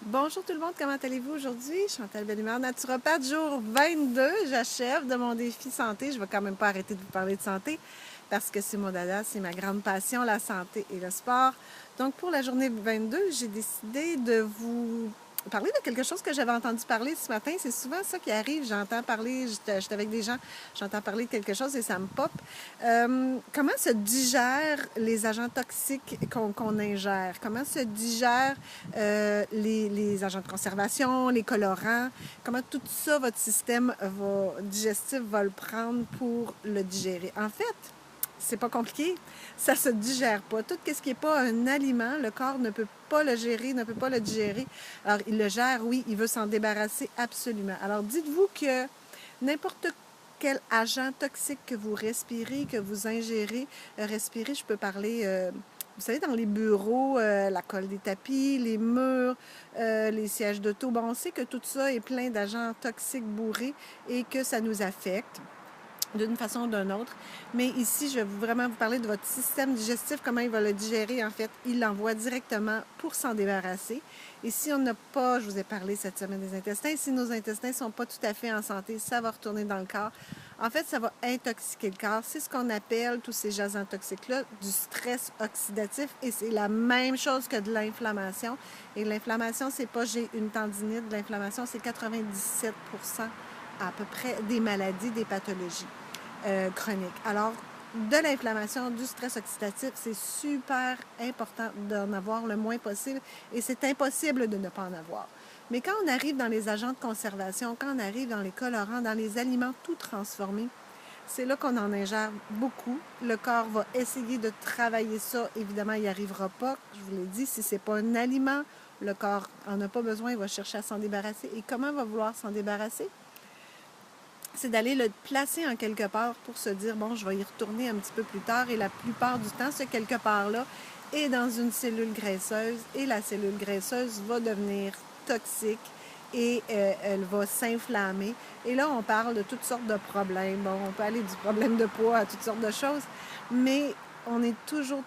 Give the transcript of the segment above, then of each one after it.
Bonjour tout le monde, comment allez-vous aujourd'hui? Chantal Bellemare, naturopathe, jour 22. J'achève de mon défi santé. Je ne vais quand même pas arrêter de vous parler de santé parce que c'est mon dada, c'est ma grande passion, la santé et le sport. Donc pour la journée 22, j'ai décidé de vous parler de quelque chose que j'avais entendu parler ce matin. C'est souvent ça qui arrive. J'entends parler, j'étais avec des gens, j'entends parler de quelque chose et ça me pop. Comment se digèrent les agents toxiques qu'on ingère? Comment se digèrent les agents de conservation, les colorants? Comment tout ça, votre système digestif va le prendre pour le digérer? En fait, c'est pas compliqué, ça se digère pas. Tout ce qui n'est pas un aliment, le corps ne peut pas le gérer, ne peut pas le digérer. Alors, il le gère, oui, il veut s'en débarrasser absolument. Alors, dites-vous que n'importe quel agent toxique que vous respirez, que vous ingérez, respirer, je peux parler, vous savez, dans les bureaux, la colle des tapis, les murs, les sièges d'auto, bon, on sait que tout ça est plein d'agents toxiques bourrés et que ça nous affecte d'une façon ou d'une autre. Mais ici, je vais vraiment vous parler de votre système digestif, comment il va le digérer. En fait, il l'envoie directement pour s'en débarrasser. Et si on n'a pas, je vous ai parlé cette semaine des intestins, si nos intestins ne sont pas tout à fait en santé, ça va retourner dans le corps. En fait, ça va intoxiquer le corps. C'est ce qu'on appelle, tous ces agents toxiques-là, du stress oxydatif. Et c'est la même chose que de l'inflammation. Et l'inflammation, c'est pas j'ai une tendinite. L'inflammation, c'est 97% à peu près des maladies, des pathologies chroniques. Alors, de l'inflammation, du stress oxydatif, c'est super important d'en avoir le moins possible et c'est impossible de ne pas en avoir. Mais quand on arrive dans les agents de conservation, quand on arrive dans les colorants, dans les aliments tout transformés, c'est là qu'on en ingère beaucoup. Le corps va essayer de travailler ça. Évidemment, il n'y arrivera pas. Je vous l'ai dit, si ce n'est pas un aliment, le corps n'en a pas besoin, il va chercher à s'en débarrasser. Et comment il va vouloir s'en débarrasser? C'est d'aller le placer en quelque part pour se dire, bon, je vais y retourner un petit peu plus tard. Et la plupart du temps, ce quelque part-là est dans une cellule graisseuse et la cellule graisseuse va devenir toxique et elle va s'inflammer. Et là, on parle de toutes sortes de problèmes. Bon, on peut aller du problème de poids à toutes sortes de choses, mais on est toujours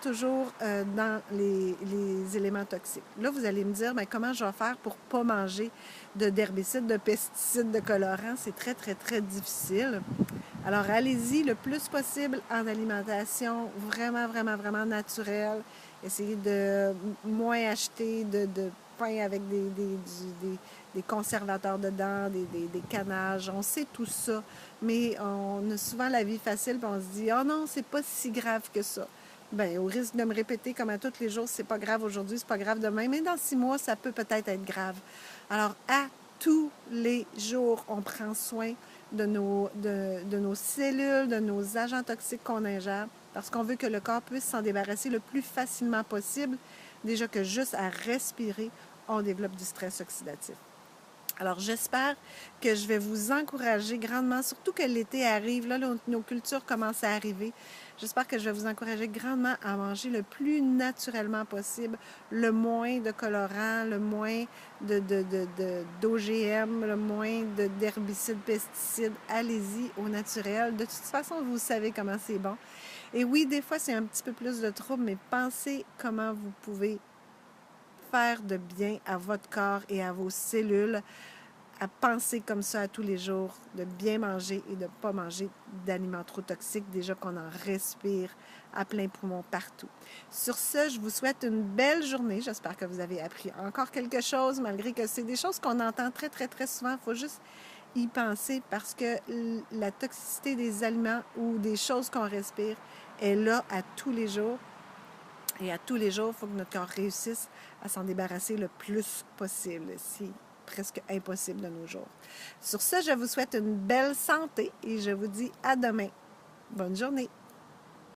dans les éléments toxiques. Là, vous allez me dire, mais comment je vais faire pour ne pas manger d'herbicides, de pesticides, de colorants? C'est très difficile. Alors, allez-y le plus possible en alimentation vraiment naturelle. Essayez de moins acheter de pain avec des conservateurs dedans, des canages. On sait tout ça, mais on a souvent la vie facile et on se dit « Oh non, c'est pas si grave que ça ». Bien, au risque de me répéter comme à tous les jours, c'est pas grave aujourd'hui, c'est pas grave demain, mais dans 6 mois, ça peut peut-être être grave. Alors, à tous les jours, on prend soin de nos cellules, de nos agents toxiques qu'on ingère, parce qu'on veut que le corps puisse s'en débarrasser le plus facilement possible. Déjà que juste à respirer, on développe du stress oxydatif. Alors, j'espère que je vais vous encourager grandement, surtout que l'été arrive, là, nos cultures commencent à arriver. J'espère que je vais vous encourager grandement à manger le plus naturellement possible, le moins de colorants, le moins d'OGM, le moins d'herbicides, pesticides. Allez-y au naturel. De toute façon, vous savez comment c'est bon. Et oui, des fois, c'est un petit peu plus de trouble, mais pensez comment vous pouvez faire de bien à votre corps et à vos cellules, à penser comme ça à tous les jours, de bien manger et de ne pas manger d'aliments trop toxiques, déjà qu'on en respire à plein poumon partout. Sur ce, je vous souhaite une belle journée. J'espère que vous avez appris encore quelque chose, malgré que c'est des choses qu'on entend très souvent. Il faut juste y penser parce que la toxicité des aliments ou des choses qu'on respire est là à tous les jours. Et à tous les jours, il faut que notre corps réussisse à s'en débarrasser le plus possible. C'est presque impossible de nos jours. Sur ce, je vous souhaite une belle santé et je vous dis à demain. Bonne journée.